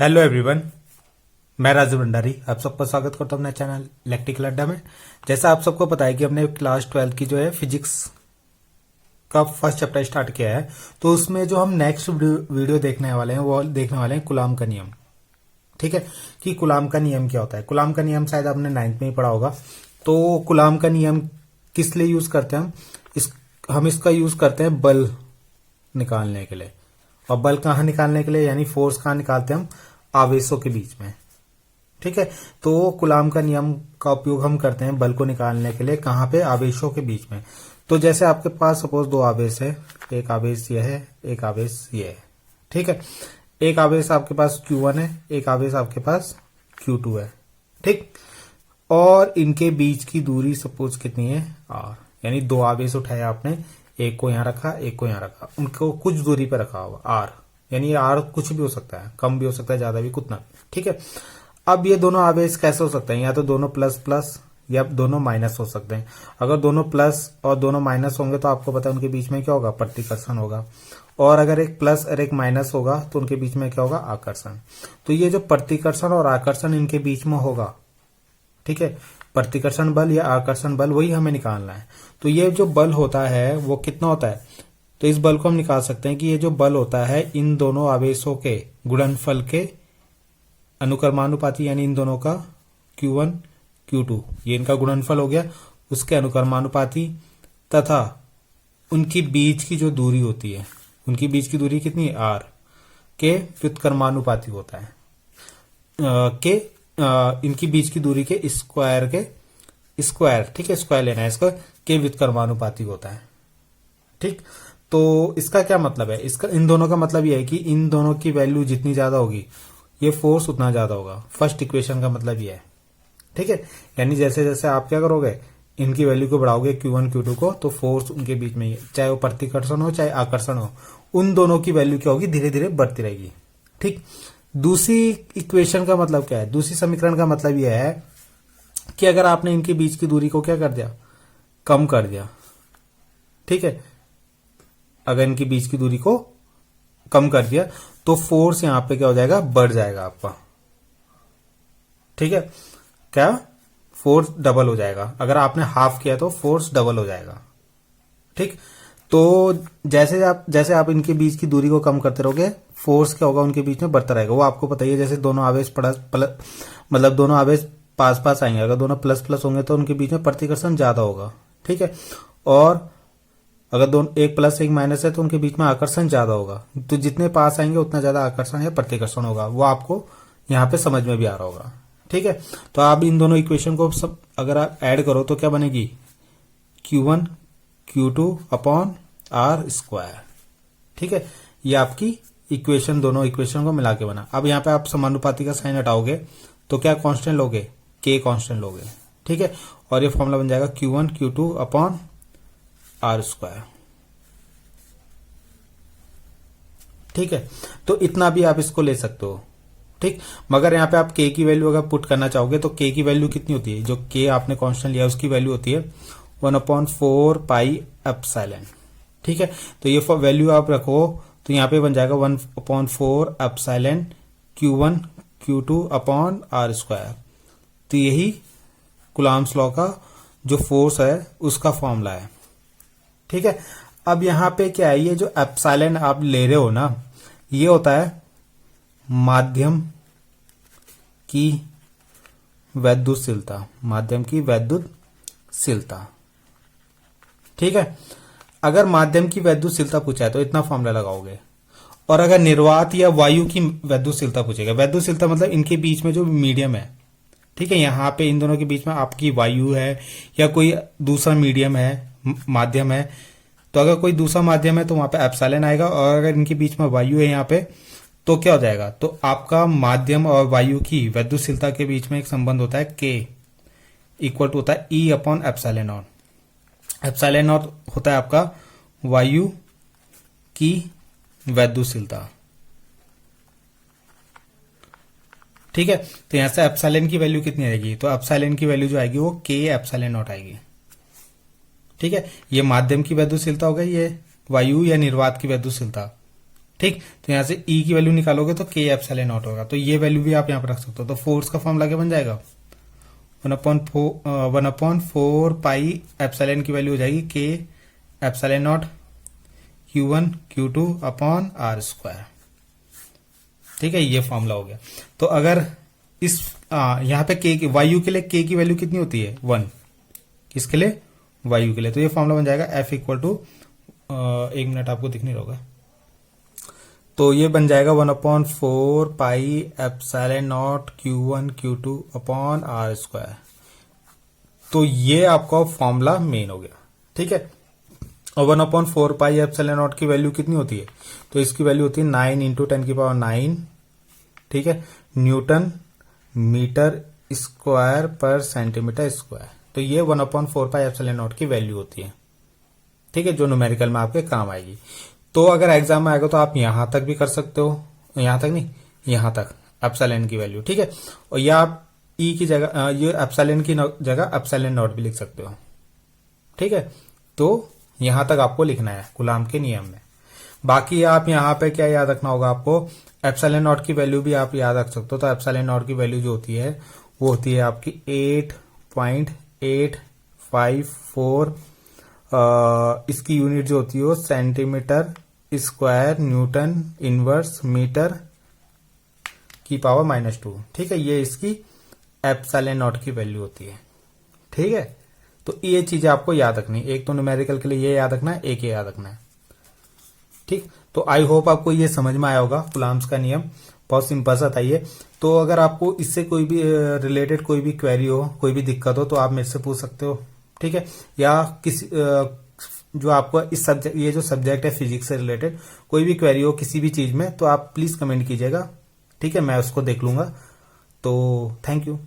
Hello everyone, मैं राजू भंडारी आप सबका स्वागत करता हूं अपने चैनल इलेक्ट्रिकल अड्डा में। जैसा आप सबको पता है कि हमने क्लास 12 की जो है फिजिक्स का फर्स्ट चैप्टर स्टार्ट किया है, तो उसमें जो हम नेक्स्ट वीडियो देखने वाले हैं वो देखने वाले हैं कूलाम का नियम। ठीक है कि कूलाम का नियम क्या होता है। कूलाम का नियम शायद आपने 9th में ही पढ़ा होगा। तो कूलाम का नियम किस लिए यूज करते हैं हम इसका यूज करते हैं बल निकालने के लिए। और बल कहाँ निकालने के लिए, यानी फोर्स कहाँ निकालते हैं हम, आवेशों के बीच में। ठीक है, तो कूलाम का नियम का उपयोग हम करते हैं बल को निकालने के लिए कहाँ पे, आवेशों के बीच में। तो जैसे आपके पास सपोज दो आवेश है, एक आवेश यह है, एक आवेश ये है। ठीक है, एक आवेश आपके पास Q1 है, एक आवेश आपके पास Q2 है। ठीक, और इनके बीच की दूरी सपोज कितनी है, R। यानी दो आवेश उठाए आपने, एक को यहां रखा, एक को यहां रखा, उनको कुछ दूरी पर रखा होगा R। यानी R कुछ भी हो सकता है, कम भी हो सकता है, ज्यादा भी, कितना। ठीक है, अब ये दोनों आवेश कैसे हो सकते हैं, या तो दोनों प्लस प्लस या दोनों माइनस हो सकते हैं। अगर दोनों प्लस और दोनों माइनस होंगे तो आपको पता है उनके बीच में क्या होगा, प्रतिकर्षण होगा। और अगर एक प्लस और एक माइनस होगा तो उनके बीच में क्या होगा, आकर्षण। तो ये जो प्रतिकर्षण और आकर्षण इनके बीच में होगा, ठीक है, प्रतिकर्षण बल या आकर्षण बल, वही हमें निकालना है। तो ये जो बल होता है वो कितना होता है, तो इस बल को हम निकाल सकते हैं कि ये जो बल होता है इन दोनों आवेशों के गुणनफल के अनुक्रमानुपाती, यानी इन दोनों का Q1 Q2 ये इनका गुणनफल हो गया, उसके अनुक्रमानुपाती, तथा उनकी बीच की जो दूरी होती है, उनकी बीच की दूरी कितनी है, R के व्युत्क्रमानुपाती होता है। इनकी बीच की दूरी के स्क्वायर ठीक है, स्क्वायर लेना है इसको, के व्युत्क्रमानुपाती होता है। ठीक, तो इसका क्या मतलब है, इसका इन दोनों का मतलब यह है कि इन दोनों की वैल्यू जितनी ज्यादा होगी ये फोर्स उतना ज्यादा होगा। फर्स्ट इक्वेशन का मतलब यह है। ठीक है, यानी जैसे जैसे आप क्या करोगे, इनकी वैल्यू को बढ़ाओगे Q1 Q2 को, तो फोर्स उनके बीच में ही है, चाहे वो प्रतिकर्षण हो चाहे आकर्षण हो, उन दोनों की वैल्यू क्या होगी, धीरे धीरे बढ़ती रहेगी। ठीक, दूसरी इक्वेशन का मतलब क्या है, दूसरी समीकरण का मतलब यह है कि अगर आपने इनके बीच की दूरी को क्या कर दिया, कम कर दिया। ठीक है, अगर इनके बीच की दूरी को कम कर दिया तो फोर्स यहां पे क्या हो जाएगा, बढ़ जाएगा आपका। ठीक है, क्या, फोर्स डबल हो जाएगा। अगर आपने हाफ किया तो फोर्स डबल हो जाएगा। ठीक, तो जैसे आप इनके बीच की दूरी को कम करते रहोगे, फोर्स क्या होगा, उनके बीच में बढ़ता रहेगा। वो आपको पता ही है, जैसे दोनों आवेश मतलब दोनों आवेश पास पास आएंगे, अगर दोनों प्लस प्लस होंगे तो उनके बीच में प्रतिकर्षण ज्यादा होगा। ठीक है, और अगर दोनों एक प्लस एक माइनस है तो उनके बीच में आकर्षण ज्यादा होगा। तो जितने पास आएंगे उतना ज्यादा आकर्षण या प्रतिकर्षण होगा, वो आपको यहाँ पे समझ में भी आ रहा होगा। ठीक है, तो आप इन दोनों इक्वेशन को सब अगर आप ऐड करो तो क्या बनेगी, Q1 Q2 upon R square. ठीक है, ये आपकी इक्वेशन, दोनों इक्वेशन को मिला के बना। अब यहाँ पे आप समानुपाती का साइन हटाओगे तो क्या कांस्टेंट लोगे, K कांस्टेंट लोगे। ठीक है, और ये फॉर्मूला बन जाएगा Q1 Q2 upon R square. ठीक है, तो इतना भी आप इसको ले सकते हो। ठीक, मगर यहाँ पे आप K की वैल्यू अगर पुट करना चाहोगे तो K की वैल्यू कितनी होती है, जो K आपने कांस्टेंट लिया उसकी वैल्यू होती है 1/4 पाई एप्सिलॉन। ठीक है, तो ये वैल्यू आप रखो तो यहाँ पे बन जाएगा 1/4 epsilon Q1 Q2 upon R square. तो यही कूलाम्स लॉ का जो फोर्स है उसका फॉर्मूला है। ठीक है, अब यहाँ पे क्या है, ये जो एप्सिलॉन आप ले रहे हो ना, ये होता है माध्यम की वैद्युतशीलता, माध्यम की वैद्युतशीलता। ठीक है, अगर माध्यम की वैद्युतशीलता पूछा है तो इतना फॉर्मूला लगाओगे। और अगर निर्वात या वायु की वैद्युतशीलता पूछेगा, वैद्युतशीलता मतलब इनके बीच में जो मीडियम है, ठीक है, यहाँ पे इन दोनों के बीच में आपकी वायु है या कोई दूसरा मीडियम है, माध्यम है, तो अगर कोई दूसरा माध्यम है तो वहां पे एप्सिलॉन आएगा। और अगर इनके बीच में वायु है यहाँ पे तो क्या हो जाएगा, तो आपका माध्यम और वायु की वैद्युतशीलता के बीच में एक संबंध होता है, K इक्वल टू होता है E upon epsilon not. Epsilon not होता है आपका वायु की वैद्युतशीलता। ठीक है, तो यहां से एप्सिलॉन की वैल्यू कितनी आएगी, तो एप्सिलॉन की वैल्यू जो आएगी वो K एप्सिलॉन नॉट आएगी। ठीक है, ये माध्यम की वैद्युतशीलता हो गई, ये वायु या निर्वात की वैद्युतशीलता। ठीक, तो यहां से E की वैल्यू निकालोगे तो K एप्सिलॉन नॉट होगा, तो ये वैल्यू भी आप यहां पर रख सकते हो। तो फोर्स का फॉर्मूला क्या बन जाएगा, 1/4 पाई एप्सिलॉन की वैल्यू हो जाएगी K epsilon not Q1 Q2 upon R square. ठीक है, ये फॉर्मूला हो गया। तो अगर इस यहाँ पे के वायु के लिए K की वैल्यू कितनी होती है, 1, किसके लिए, वायु के लिए। तो ये फॉर्मूला बन जाएगा F इक्वल टू, एक मिनट आपको दिख नहीं रहा, तो ये बन जाएगा 1/4 pi epsilon not Q1 Q2 upon R square. तो ये आपका फॉर्मूला मेन हो गया। ठीक है, और 1/4 पाई एप्सिलॉन नॉट की वैल्यू कितनी होती है, तो इसकी वैल्यू होती है 9 इंटू 10⁹। ठीक है, न्यूटन मीटर स्क्वायर पर सेंटीमीटर स्क्वायर। तो ये 1/4 पाई एप्सिलॉन नॉट की वैल्यू होती है। ठीक है, जो न्यूमेरिकल में आपके काम आएगी। तो अगर एग्जाम में आएगा तो आप यहां तक भी कर सकते हो, यहां तक नहीं, यहां तक एप्सिलॉन की वैल्यू। ठीक है, और या आप ई की जगह ये एप्सिलॉन की जगह एप्सिलॉन नॉट भी लिख सकते हो। ठीक है, तो यहां तक आपको लिखना है कूलाम के नियम में। बाकी आप यहां पे क्या याद रखना होगा आपको, एप्सिलॉन नॉट की वैल्यू भी आप याद रख सकते हो। तो एप्सिलॉन नॉट की वैल्यू जो होती है वो होती है आपकी 8.854, इसकी यूनिट जो होती है वो centimetre square newton inverse metre की पावर -2। ठीक है, ये इसकी एप्सिलॉन नॉट की वैल्यू होती है। ठीक है, तो ये चीजें आपको याद रखनी, एक तो न्यूमेरिकल के लिए ये याद रखना है, एक ये याद रखना है। ठीक, तो आई होप आपको ये समझ में आया होगा कूलाम्स का नियम, बहुत सिंपल सा था ये। तो अगर आपको इससे कोई भी रिलेटेड कोई भी क्वेरी हो, कोई भी दिक्कत हो, तो आप मेरे से पूछ सकते हो। ठीक है, या किसी जो आपको इस सब्जेक्ट, ये जो सब्जेक्ट है फिजिक्स से रिलेटेड कोई भी क्वेरी हो किसी भी चीज में, तो आप प्लीज कमेंट कीजिएगा। ठीक है, मैं उसको देख लूंगा। तो थैंक यू।